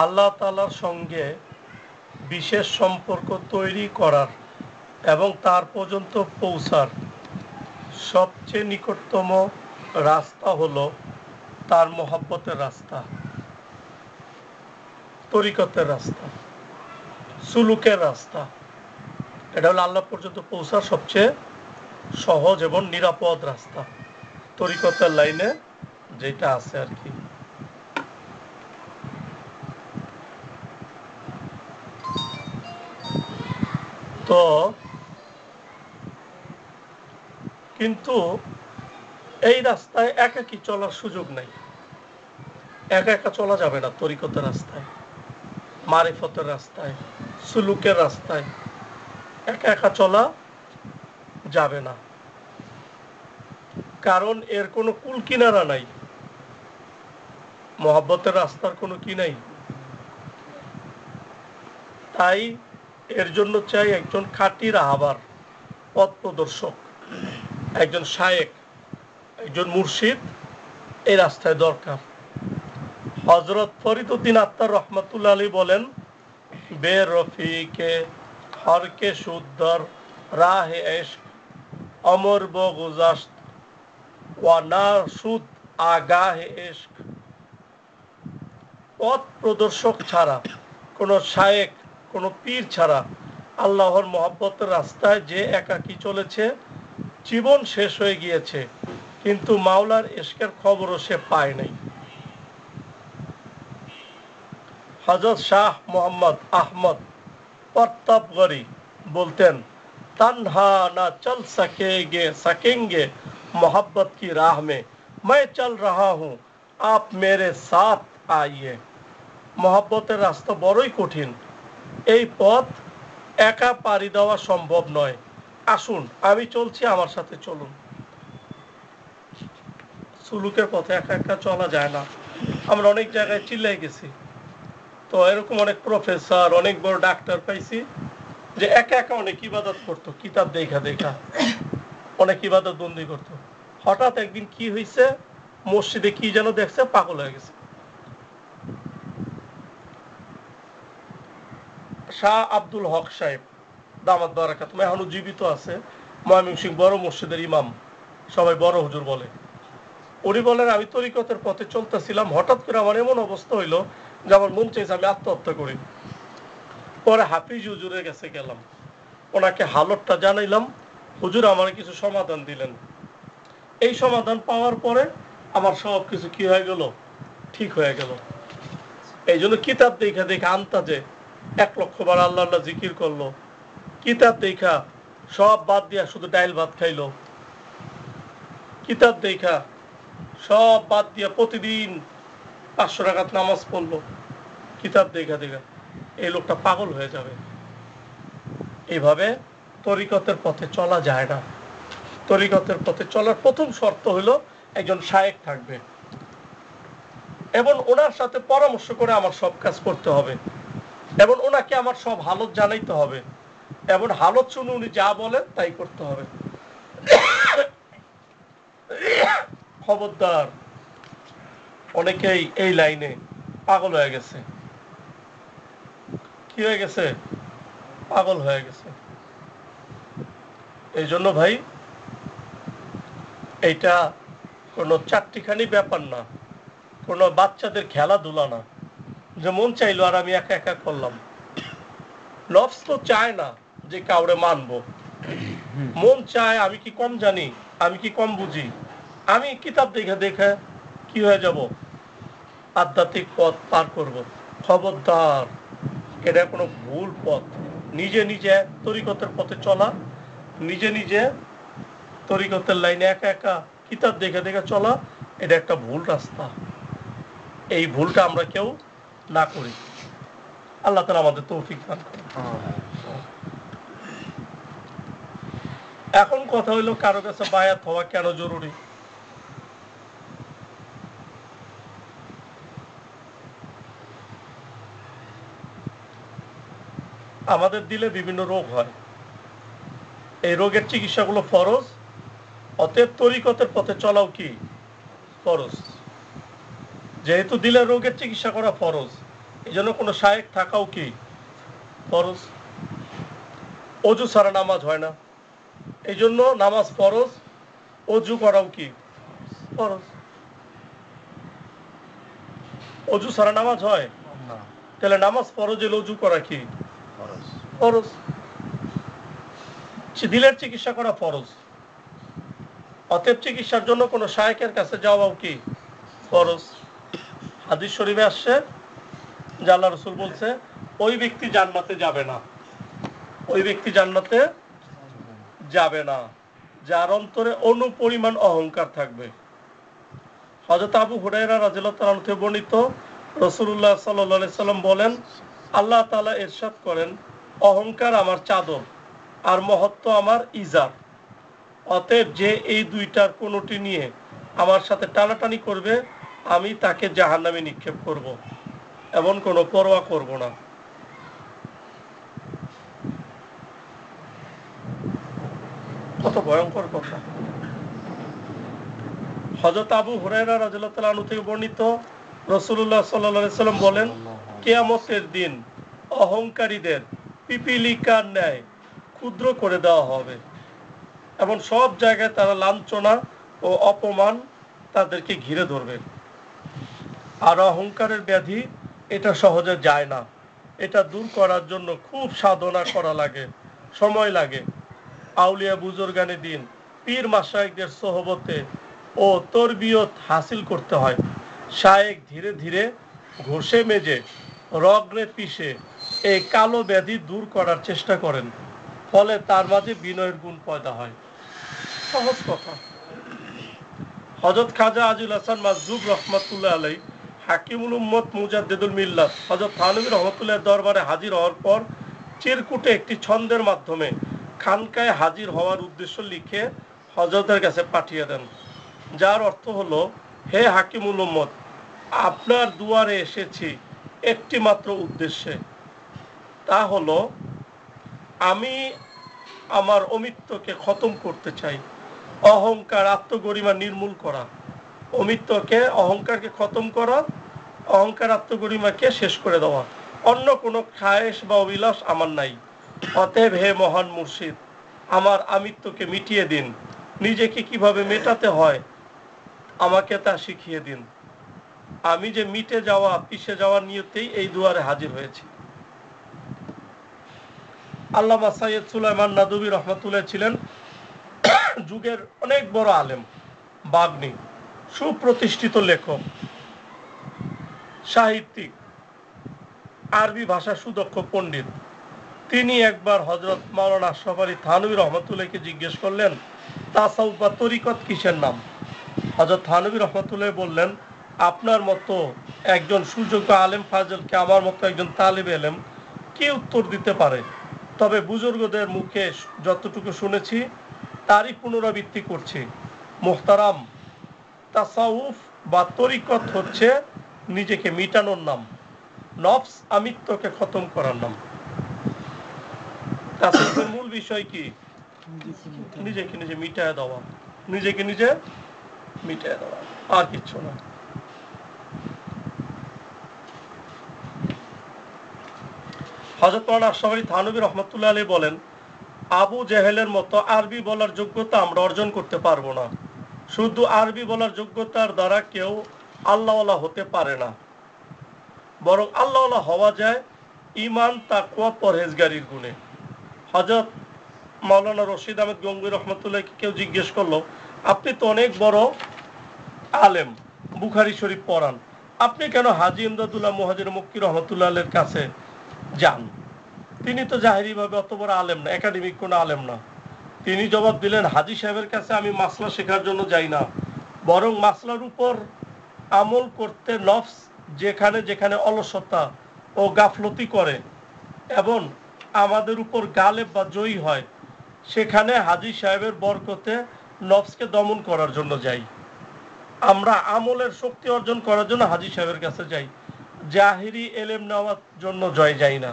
আল্লাহ তাআলার সঙ্গে বিশেষ সম্পর্ক তৈরি করার এবং তার পর্যন্ত পৌঁছার সবচেয়ে নিকটতম রাস্তা হলো তার মহব্বতের রাস্তা, তরিকতের রাস্তা, সুলুকের রাস্তা। এটা হলো আল্লাহ পর্যন্ত পৌঁছার সবচেয়ে সহজ এবং নিরাপদ রাস্তা, তরিকতের লাইনে যেটা আছে আর কি। তো কিন্তু এই রাস্তায় একাকী চলার সুযোগ নাই, একা একা চলা যাবে না। তরিকতের রাস্তায়, মারিফতের রাস্তায়, সুলুকের রাস্তায় একা একা চলা যাবে না, কারণ এর কোনো কুল কিনারা নাই, মহব্বতের রাস্তার কোনো কি নাই। তাই এর জন্য চাই একজন খাঁটি রাহাবার, পথ প্রদর্শক, একজন শায়েক, একজন মুর্শিদ এই রাস্তায় দরকার। হযরত ফরিদউদ্দিন আত্তার রহমাতুল্লাহ আলাইহি বলেন, বে রফিকে হরকে সুদ্দর রাহে ইশক অমর ব গুজাশত ওয়া না সুদ আগাহে ইশক। পথ প্রদর্শক ছাড়া, কোন শায়েক, কোন পীর ছাড়া আল্লাহর মহব্বতের রাস্তায় যে একাকী চলেছে, জীবন শেষ হয়ে গিয়েছে, কিন্তু মাওলার ইশকের খবরও সে পায় নাই। হযরত শাহ মোহাম্মদ আহমদ প্রতাপগড়ি বলতেন, तन्हा ना चल सकेंगे मोहब्बत की राह में, मैं चल रहा हूँ आप मेरे साथ आइए। মহব্বতের রাস্তা বড়ই কঠিন, এই পথ একা পাড়ি দেওয়া সম্ভব নয়, আসুন আমি চলছি, আমার সাথে চলুন। সুলুকের পথে একা একা চলা যায় না। আমরা অনেক জায়গায় চিল্লাই গেছি, তো এরকম অনেক প্রফেসর, অনেক বড় ডাক্তার পাইছি যে একা একা অনেক ইবাদত করতো, কিতাব দেখা দেখা অনেক ইবাদত বন্দি করতো। হঠাৎ একদিন কি হয়েছে, মসজিদে কি যেন দেখছে, পাগল হয়ে গেছে। শাহ আব্দুল হক সাহেব দামাত বারাকাতুহু এখনো জীবিত আছে, ময়মনসিংহ বড় মসজিদের ইমাম, সবাই বড় হুজুর বলে। উনি বলেন, আমি তরিকতের পথে চলতেছিলাম, হঠাৎ করে আমার এমন অবস্থা হইলো যে আমার মন চাইছে আমি আত্মহত্যা করি। পরে হাফিজ হুজুরের কাছে গেলাম, ওনাকে হালতটা জানাইলাম, হুজুর আমার কিছু সমাধান দিলেন। এই সমাধান পাওয়ার পরে আমার সব কিছু কি হয়ে গেল, ঠিক হয়ে গেল। এই জন্য কিতাব দেখা দেখা আন্তাজে 1,00,000 বার আল্লাহ আল্লাহ জিকির করলো, কিতাব দেখা সব বাদ দিয়া শুধু ডাইল ভাত খাইলো, কিতাব দেখা সব বাদ দিয়া প্রতিদিন 500 রাকাত নামাজ পড়লো, কিতাব দেখা দেখা এই লোকটা পাগল হয়ে যাবে। এইভাবে তরিকতের পথে চলা যায় না। তরিকতের পথে চলার প্রথম শর্ত হলো একজন শায়েক থাকবে এবং ওনার সাথে পরামর্শ করে আমার সব কাজ করতে হবে এবং ওনাকে আমার সব হালত জানাইতে হবে এবং হালত শুনে উনি যা বলেন তাই করতে হবে। খবরদার, অনেকেই এই লাইনে পাগল হয়ে গেছে। কি হয়ে গেছে? পাগল হয়ে গেছে। এই জন্য ভাই, এইটা কোনো চারটিখানি ব্যাপার না, কোনো বাচ্চাদের খেলাধুলা না যে মন চাইলো আর আমি একা একা করলাম। নফস তো চায় না যে কাউরে মানবো, মন চায় আমি কি কম জানি, আমি কি কম বুঝি, আমি কিতাব দেখে দেখে কি হয়ে যাব, আধ্যাত্মিক পথ পার করব। খবরদার, এটা কোনো ভুল পথ। নিজে নিজে তরিকতের পথে চলা, নিজে নিজে তরিকতের লাইনে একা একা কিতাব দেখে দেখে চলা, এটা একটা ভুল রাস্তা। এই ভুলটা আমরা কেউ না করি। আল্লাহ তাআলা আমাদের তৌফিক দান করেন। এখন কথা হইলো, কারো কাছে বায়াত হওয়া কেন জরুরি? আমাদের দিলে বিভিন্ন রোগ হয়, এই রোগের চিকিৎসাগুলো ফরজ অতএব তরিকতের পথে চলাও কি ফরজ। যেহেতু দিলের রোগের চিকিৎসা করা ফরজ, এই জন্য কোনো শায়েক থাকাও কি ফরজ। অজু ছাড়া নামাজ হয় না, এই জন্য নামাজ ফরজ, অজু করাও কি ফরজ। অজু ছাড়া নামাজ হয় না, তাহলে নামাজ ফরজ এলে অজু করা কি ফরজ। দিলের চিকিৎসা করা ফরজ, অতএব চিকিৎসার জন্য কোনো শায়েকের কাছে যাওয়াও কি ফরজ। হাদিস শরীফে আসছে যে আল্লাহ রাসূল বলছে ওই ব্যক্তি জান্নাতে যাবে না, ওই ব্যক্তি জান্নাতে যাবে না যার অন্তরে অনুপরিমাণ অহংকার থাকবে। হযরত আবু হুরায়রা রাদিয়াল্লাহু তাআলা থেকে বর্ণিত, রাসূলুল্লাহ সাল্লাল্লাহু আলাইহি সাল্লাম বলেন, আল্লাহ তাআলা ইরশাদ করেন, অহংকার আমার চাদর আর মহত্ব আমার ইজার। অতএব যে এই দুইটার কোনোটি নিয়ে আমার সাথে টানাটানি করবে, আমি তাকে জাহান্নামে নিক্ষেপ করব, এমন কোনো পরোয়া করব না। কত ভয়ঙ্কর কথা। হযরত আবু হুরায়রা রাদিয়াল্লাহু তাআলা আনহু থেকে বর্ণিত, রাসূলুল্লাহ সাল্লাল্লাহু আলাইহি সাল্লাম বলেন, কিয়ামতের দিন অহংকারীদের পিপীলিকার ন্যায় ক্ষুদ্র করে দেওয়া হবে এবং সব জায়গায় তারা লাঞ্ছনা ও অপমান তাদেরকে ঘিরে ধরবে। আর অহংকারের ব্যাধি এটা সহজে যায় না, এটা দূর করার জন্য খুব সাধনা করা লাগে, সময় লাগে। আউলিয়া বুজুর্গানে দিন, পীর মাশায়েখদের সোহবতে ও তরবিয়ত হাসিল করতে হয়। শায়েখ ধীরে ধীরে ঘষে মেজে রগ্নে পিষে এই কালো ব্যাধি দূর করার চেষ্টা করেন, ফলে তার মাঝে বিনয়ের গুণ পয়দা হয়। সহজ কথা। হযরত খাজা আজিল হাসান মাজজুব রহমাতুল্লাহ আলাইহি হাকিমুল উম্মত মুজাদ্দিদুল মিল্লাত হযরত থানভী রহমাতুল্লাহ দরবারে হাজির হওয়ার পর চিরকুটে একটি ছন্দের মাধ্যমে খানকায় হাজির হওয়ার উদ্দেশ্য লিখে হযরতের কাছে পাঠিয়ে দেন, যার অর্থ হলো, হে হাকিমুল উম্মত, আপনার দুয়ারে এসেছি একটি মাত্র উদ্দেশ্যে, তা হলো আমি আমার অমিত্বকে খতম করতে চাই। অহংকার আত্মগরিমা নির্মূল করা, অমিত্বকে অহংকারকে খতম করা, অহংকার আত্মগরিমাকে শেষ করে দেওয়া। অন্য কোনো খায়েশ বা অভিলাষ আমার নাই। অতএব হে মহান মুর্শিদ, আমার আমিত্বকে মিটিয়ে দিন, নিজেকে কিভাবে মেটাতে হয় আমাকে তা শিখিয়ে দিন। আমি যে মিটে যাওয়া পিষে যাওয়ার নিয়তেই এই দুয়ারে হাজির হয়েছি। আল্লামা সাইয়্যেদ সুলাইমান নাদবী রহমাতুল্লাহ ছিলেন যুগের অনেক বড় আলেম, বাগ্মী, সুপ্রতিষ্ঠিত লেখক, সাহিত্যিক, আরবি ভাষা সুদক্ষ পণ্ডিত। তিনি একবার হযরত মাওলানা আশরাফ আলী থানভী রহমাতুল্লাহকে জিজ্ঞেস করলেন, তাসাউফ বা তরিকত কিসের নাম? হযরত থানভী রহমাতুল্লাহ বললেন, আপনার মতো একজন সুযোগ্য আলেম ফাজলকে আমার মতো একজন তালিব ইলম কি উত্তর দিতে পারে? তবে বুজুর্গদের মুখে যতটুকু শুনেছি তারই পুনরাবৃত্তি করছি। মোহতারাম, তাসাউফ বা তরিকত হচ্ছে নিজেকে মিটানোর নাম, নফস আমিত্বকে খতম করার নাম। তাসাউফের মূল বিষয় কি? নিজেকে নিজে মিটায় দেওয়া, নিজেকে নিজে মিটায় দেওয়া, আর কিচ্ছু না। হযরত মাওলানা আশরাফ আলী থানভী রহমাতুল্লাহ আলাইহি বলেন, আবু জেহেলের মতো আরবি বলার যোগ্যতা আমরা অর্জন করতে পারবো না। শুধু আরবি বলার যোগ্যতার দ্বারা কেউ আল্লাহওয়ালা হতে পারে না, বরং আল্লাহওয়ালা হওয়া যায় ঈমান, তাকওয়া, পরহেজগারির গুণে। হযরত মাওলানা রশিদ আহমেদ গঙ্গুই রহমাতুল্লাহকে কেউ জিজ্ঞেস করলো, আপনি তো অনেক বড় আলেম, বুখারী শরীফ পড়ান, আপনি কেন হাজী ইমদাদুল্লাহ মুহাজির মক্কি রহমাতুল্লাহ আলাইহির কাছে যান? তিনি তো জাহিরিভাবে অত বড় আলেম না, একাডেমিক কোনো আলেম না। তিনি জবাব দিলেন, হাজী সাহেবের কাছে আমি মাসলা শেখার জন্য যাই না, বরং মাসলার উপর আমল করতে নফস যেখানে যেখানে অলসতা ও গাফলতি করে এবং আমাদের উপর গালেব বা জয়ী হয়, সেখানে হাজী সাহেবের বরকতে নফসকে দমন করার জন্য যাই। আমরা আমলের শক্তি অর্জন করার জন্য হাজী সাহেবের কাছে যাই, জাহিরি এলেম নেওয়ার জন্য যাই না।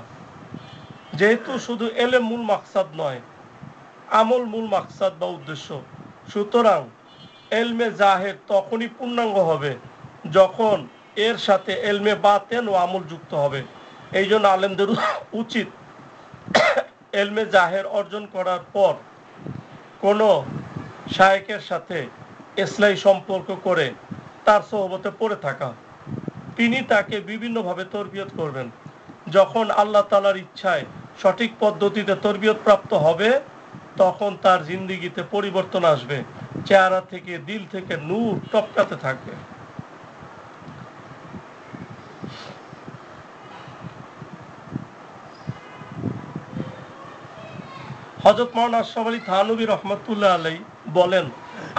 যেহেতু শুধু এলেম মূল মাকসাদ নয়, আমল মূল মাকসাদ বা উদ্দেশ্য, সুতরাং এলমে জাহের তখনই পূর্ণাঙ্গ হবে যখন এর সাথে এলমে বাতেন ও আমল যুক্ত হবে। এই জন্য আলেমদের উচিত এলমে জাহের অর্জন করার পর কোনো শায়েকের সাথে ইসলাহি সম্পর্ক করে তার সোহবতে পড়ে থাকা। তিনি তাকে বিভিন্নভাবে তরবিয়ত করবেন। যখন আল্লাহ তাআলার ইচ্ছায় সঠিক পদ্ধতিতে তরবিয়ত প্রাপ্ত হবে তখন তার জিন্দিগিতে পরিবর্তন আসবে, চেহারা থেকে দিল থেকে নূর টপকাতে থাকবে। হযরত মাওলানা আশরাফ আলী থানভী রহমাতুল্লাহ আলাইহি বলেন,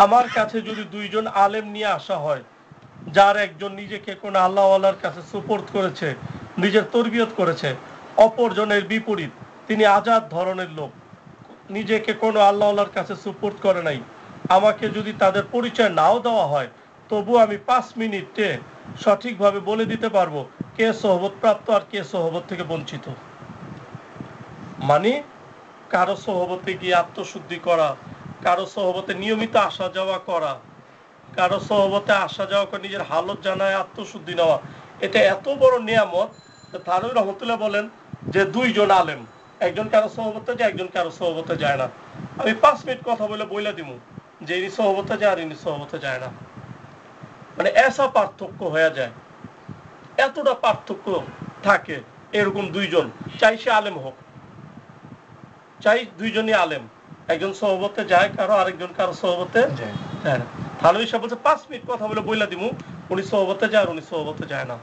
আমার কাছে যদি দুইজন আলেম নিয়ে আসা হয়, যার একজন নিজেকে কোন আল্লাহওয়ালার কাছে সুপর্দ করেছে, নিজের তরবিয়ত করেছে, অপরজনের বিপরীত তিনি আজাদ ধরনের লোক, নিজেকে কোনো আল্লাহওয়ালার কাছে সুপর্দ করে নাই, আমাকে যদি তাদের পরিচয় নাও দেওয়া হয় তবু আমি 5 মিনিটে সঠিকভাবে বলে দিতে পারবো কে সোহবত প্রাপ্ত আর কে সোহবত থেকে বঞ্চিত। মানে কারো সোহবতে গিয়ে আত্মশুদ্ধি করা, কারো সোহবতে নিয়মিত আসা যাওয়া করা, কারো সোহবতে আসা যাওয়া করে নিজের হালত জানায় আত্মশুদ্ধি নেওয়া, এটা এত বড় নিয়ামত। থানভী রহমতুল্লাহ বলেন যে দুইজন আলেম, একজন কারো সোহবতে যায়, একজন কারো সোহবতে যায় না, আমি 5 মিনিট কথা বলে দিব যে ইনি সোহবতে যায় আর ইনি সোহবতে যায় না। মানে এসা পার্থক্য হয়ে যায়, এতটা পার্থক্য থাকে। এরকম দুইজন, চাই সে আলেম হোক, চাই দুইজনই আলেম, একজন সোহবতে যায় কারো, আরেকজন কারো সোহবতে যায় না। থানভী সাহেব বলছে 5 মিনিট কথা বলে দিব উনি সোহবতে যায় আর উনি সোহবতে যায় না।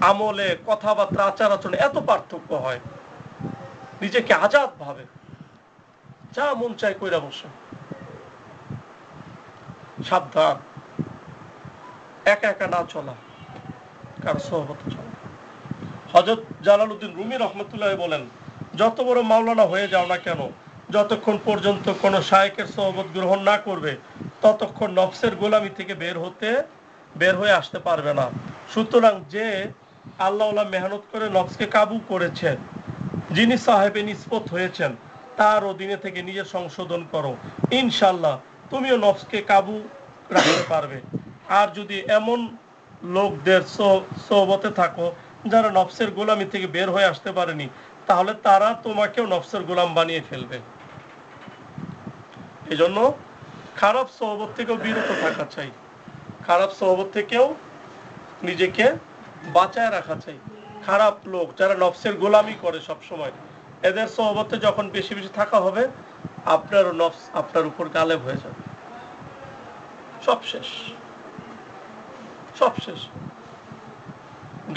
আমলে, কথাবার্তা, আচার আচরণে এত পার্থক্য হয়। নিজেকে আজাদ ভাবে যা মন চাই কইরা বসে। সাবধান, একা একা না চলা, কারো সোহবতে চলা। হযরত জালালউদ্দিন রুমি রহমতুল্লাহ বলেন, যত বড় মাওলানা হয়ে যাও না কেন, যতক্ষণ পর্যন্ত কোন শায়েখের সোহবত গ্রহণ না করবে ততক্ষণ নফসের গোলামি থেকে বের হয়ে আসতে পারবে না। সুতরাং যে আল্লাহওয়ালা মেহনত করে নফসকে কাবু করেছেন, যিনি সাহেবে নিসবত হয়েছেন, তার অধীনে থেকে নিজের সংশোধন করো, ইনশাল্লাহ তুমিও নফসকে কাবু রাখতে পারবে। আর যদি এমন লোকদের সোহবতে থাকো যারা নফসের গোলামি থেকে বের হয়ে আসতে পারেনি, তাহলে তারা তোমাকেও নফসের গোলাম বানিয়ে ফেলবে। এই জন্য খারাপ সোহবত থেকেও বিরত থাকা চাই, খারাপ সোহবত থেকেও নিজেকে বাঁচায় রাখা চাই। খারাপ লোক যারা নফসের গোলামি করে সব সময়, এদের সোহবতে যখন বেশি বেশি থাকা হবে আপনার নফস আপনার উপর গালেব হয়ে যাবে, সব শেষ, সব শেষ।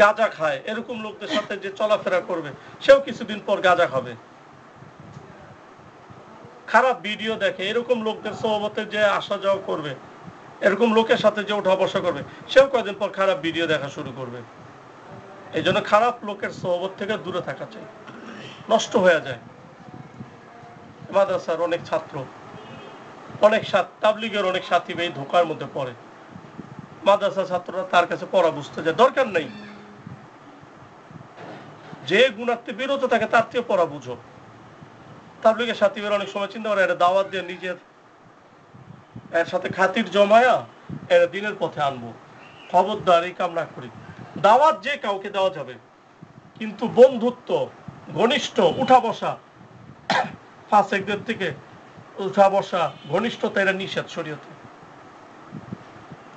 গাঁজা খায় এরকম লোকদের সাথে যে চলাফেরা করবে সেও কিছুদিন পর গাঁজা খাবে। খারাপ ভিডিও দেখে এরকম লোকদের সোহবতে যে আসা যাওয়া করবে, এরকম লোকের সাথে যে ওঠা বসা করবে সেও কয়েকদিন পর খারাপ ভিডিও দেখা শুরু করবে। এই জন্য খারাপ লোকের সোহবত থেকে দূরে থাকা চাই, নষ্ট হয়ে যায়। মাদ্রাসার অনেক ছাত্র, অনেক তাবলীগের অনেক সাথী ভাই ধোকার মধ্যে পড়ে। মাদ্রাসা ছাত্ররা তার কাছে পড়া বুঝতে যায়, দরকার নেই, যে গুণার্থে বেরোতে থাকে তার থেকে পড়া বুঝো। তাবলীগের সাথী ভাই অনেক সময় চিন্তা করে এটা দাওয়াত দিয়ে নিজের এর সাথে খাতির জমায়া এরা দিনের পথে আনবো। খবরদার এই কাম না করি। দাওয়াত যে কাউকে দেওয়া যাবে, কিন্তু বন্ধুত্ব, ঘনিষ্ঠ, উঠা বসা, ফাসেকদের থেকে উঠা বসা, ঘনিষ্ঠতা এটা নিষেধ শরীয়তে।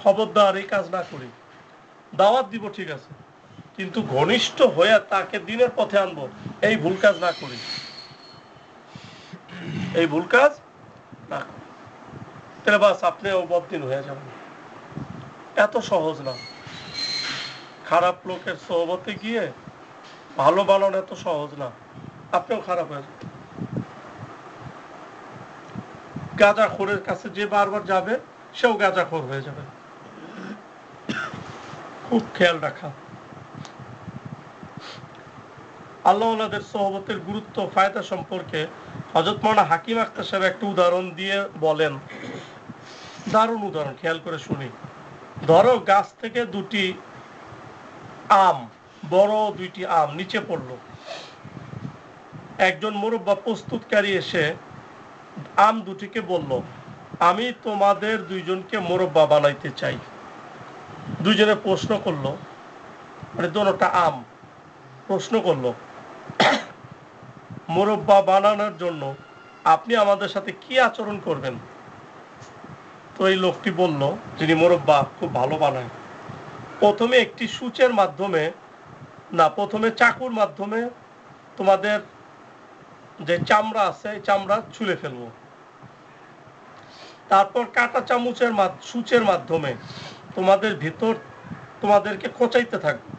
খবরদার এই কাজ না করি। দাওয়াত দিব ঠিক আছে, কিন্তু ঘনিষ্ঠ হয়ে তাকে দিনের পথে আনবো এই ভুল কাজ না করি, এই ভুল কাজ না করি। তাহলে বাস আপনিও বদদিন হয়ে যাবেন। এত সহজ না। খারাপ লোকের সোহবতে গিয়ে ভালো বানানো এত সহজ না, আপনিও খারাপ হয়ে যাবেন। গাঁজাখোরের কাছে যে বারবার যাবে সেও গাঁজাখোর হয়ে যাবে। খুব খেয়াল রাখা। আল্লাহওয়ালাদের সোহবতের গুরুত্ব ফায়দা সম্পর্কে হযরত মাওলানা হাকিম আখতার সাহেব একটা উদাহরণ দিয়ে বলেন, দারুণ উদাহরণ, খেয়াল করে শুনি। ধরো গাছ থেকে দুটি আম, বড় দুইটি আম নিচে পড়লো। একজন মুরব্বা প্রস্তুতকারী এসে আম দুটিকে বলল, আমি তোমাদের দুইজনকে মোরব্বা বানাইতে চাই। দুইজনে প্রশ্ন করলো, মানে দোনোটা আম প্রশ্ন করলো, মোরব্বা বানানোর জন্য আপনি আমাদের সাথে কি আচরণ করবেন? তো এই লোকটি বলল, যিনি মোরব্বা খুব ভালো বানায়, প্রথমে একটি সূচের মাধ্যমে না, প্রথমে চাকুর মাধ্যমে তোমাদের যে চামড়া আছে এই চামড়া ছুলে ফেলবো, তারপর কাঁটা চামচের সূচের মাধ্যমে তোমাদের ভিতর তোমাদেরকে খোঁচাইতে থাকবো,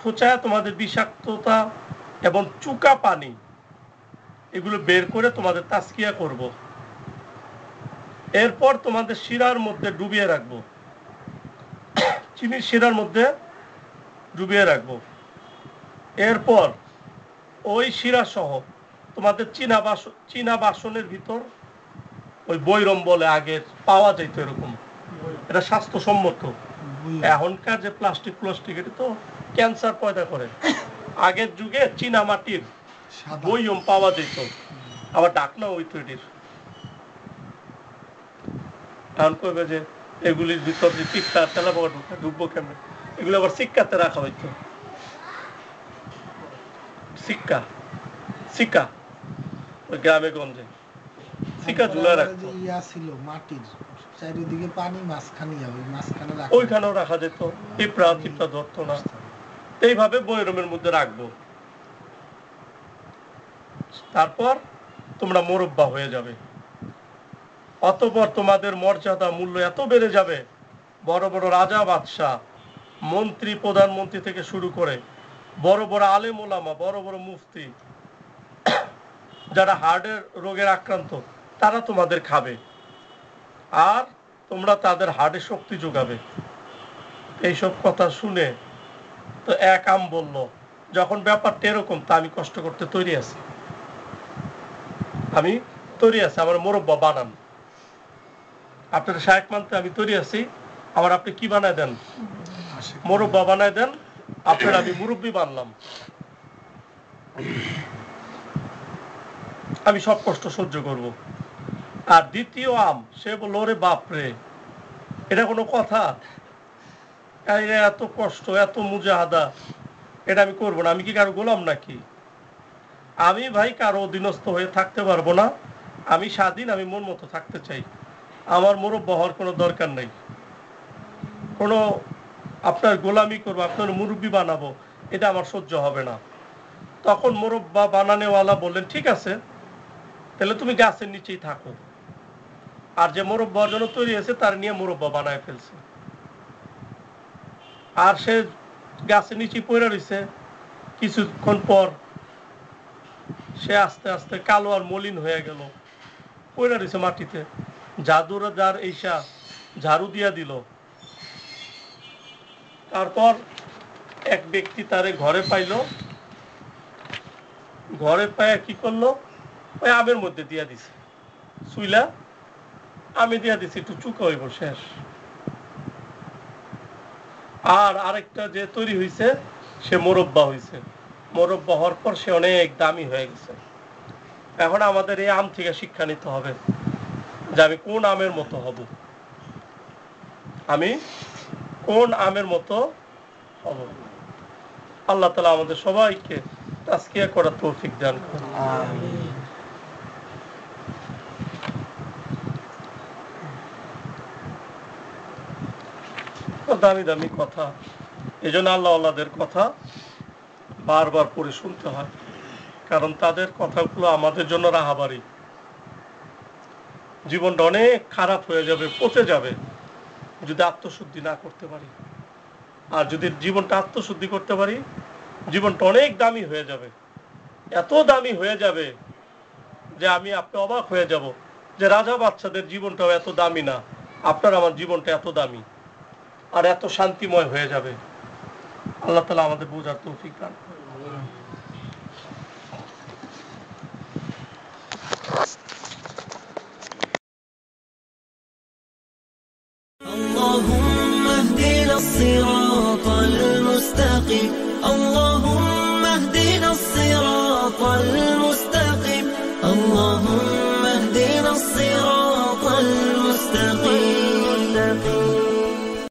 খোঁচায় তোমাদের বিষাক্ততা এবং চুকা পানি এগুলো বের করে তোমাদের তাসকিয়া করব। এরপর তোমাদের শিরার মধ্যে ডুবিয়ে রাখবো, চিনির শিরার মধ্যে ডুবিয়ে রাখবো। এরপর ওই শিরা সহ তোমাদের চীনা বাসনের ভিতর, ওই বৈরম বলে আগে পাওয়া যেত এরকম, এটা স্বাস্থ্যসম্মত। এখনকার যে প্লাস্টিক এটা তো ক্যান্সার পয়দা করে। আগের যুগে চীনা মাটির বৈরম পাওয়া যেত, আবার ডাকনা ওই তৈরির। এখন কইবে যে এগুলির ভিতর যে টিপটা তেলা পাওয়া ঢুকবো কেমন, এগুলো আবার সিক্কাতে রাখা হইতো, সিক্কা ওই গ্রামে গঞ্জে সিক্কা ঝুলা রাখতো, মাটির চারিদিকে পানি, মাঝখানে ওইখানেও রাখা যেত, টিপরা ধরতো না। এইভাবে বৈরমের মধ্যে রাখবো। তারপর তোমরা মোরব্বা হয়ে যাবে। অতঃপর তোমাদের মর্যাদা মূল্য এত বেড়ে যাবে, বড় বড় রাজা বাদশাহ, মন্ত্রী প্রধানমন্ত্রী থেকে শুরু করে বড় বড় আলেম ওলামা, বড় বড় মুফতি, যারা হার্টের রোগের আক্রান্ত, তারা তোমাদের খাবে আর তোমরা তাদের হার্টে শক্তি যোগাবে। এইসব কথা শুনে তো এক আম বলল, যখন ব্যাপারটা এরকম, তা আমি কষ্ট করতে তৈরি আছি, আমার মোরব্বা বানান। আপনার শায়েখ মানতে আমি তৈরি আছি, আমার আপনি কি বানায় দেন? মোরব্বা বানায় দেন, আপনার আমি মুরব্বী বানলাম। আমি সব কষ্ট সহ্য করব। আর দ্বিতীয় আম, সে বলল, ওরে বাপরে, এটা কোনো কথা? এত কষ্ট, এত মুজাহাদা, এটা আমি করবো না। আমি কি কারো গোলাম নাকি? আমি ভাই কারো অধীনস্থ হয়ে থাকতে পারবো না। আমি স্বাধীন, আমি মন মতো থাকতে চাই। আমার মোরব্বা হওয়ার কোনো দরকার নেই। কোনো আপনার গোলামি করবো, আপনার মুরব্বী বানাবো, এটা আমার সহ্য হবে না। তখন মোরব্বা বানানেওয়ালা বললেন, ঠিক আছে, তাহলে তুমি গাছের নিচেই থাকো। আর যে মোরব্বার জন্য তৈরি হয়েছে তার নিয়ে মোরব্বা বানায় ফেলছে। আর সে গাছের নিচে পড়ে রয়েছে। কিছুক্ষণ পর সে আস্তে আস্তে কালো আর মলিন হয়ে গেল, পড়ে রয়েছে মাটিতে। জাদুরা যার এইসা ঝাড়ু দিয়া দিল। তারপর এক ব্যক্তি তারে ঘরে পাইল, ঘরে পায় কি করলো, ওই আমের মধ্যে দিয়া দিছে, সুইলা আমি দিয়া দিছি, একটু চুকা হইব, শেষ। আর আরেকটা যে তৈরি হয়েছে, সে মোরব্বা হয়েছে। মোরব্বা হওয়ার পর সে অনেক দামি হয়ে গেছে। এখন আমাদের এই আম থেকে শিক্ষা নিতে হবে যে আমি কোন আমের মতো হব, আমি কোন আমের মতো হব। আল্লাহ তাআলা আমাদের সবাইকে তাজকিয়া করার তৌফিক দান করুন। দামি দামি কথা, এই জন্য আল্লাহদের কথা বারবার পড়ে শুনতে হয়, কারণ তাদের কথাগুলো আমাদের জন্য রাহাবারি। জীবনটা অনেক খারাপ হয়ে যাবে, পচে যাবে যদি আত্মশুদ্ধি না করতে পারি। আর যদি জীবনটা আত্মশুদ্ধি করতে পারি, জীবনটা অনেক দামি হয়ে যাবে। এত দামি হয়ে যাবে যে আপনি অবাক হয়ে যাব যে রাজা বাচ্চাদের জীবনটাও এত দামি না, আপনার আমার জীবনটা এত দামি আর এত শান্তিময় হয়ে যাবে। আল্লাহ তাআলা আমাদের বোঝার তৌফিক দান করুন। اللهم اهدنا الصراط المستقيم، اللهم اهدنا الصراط المستقيم، اللهم اهدنا الصراط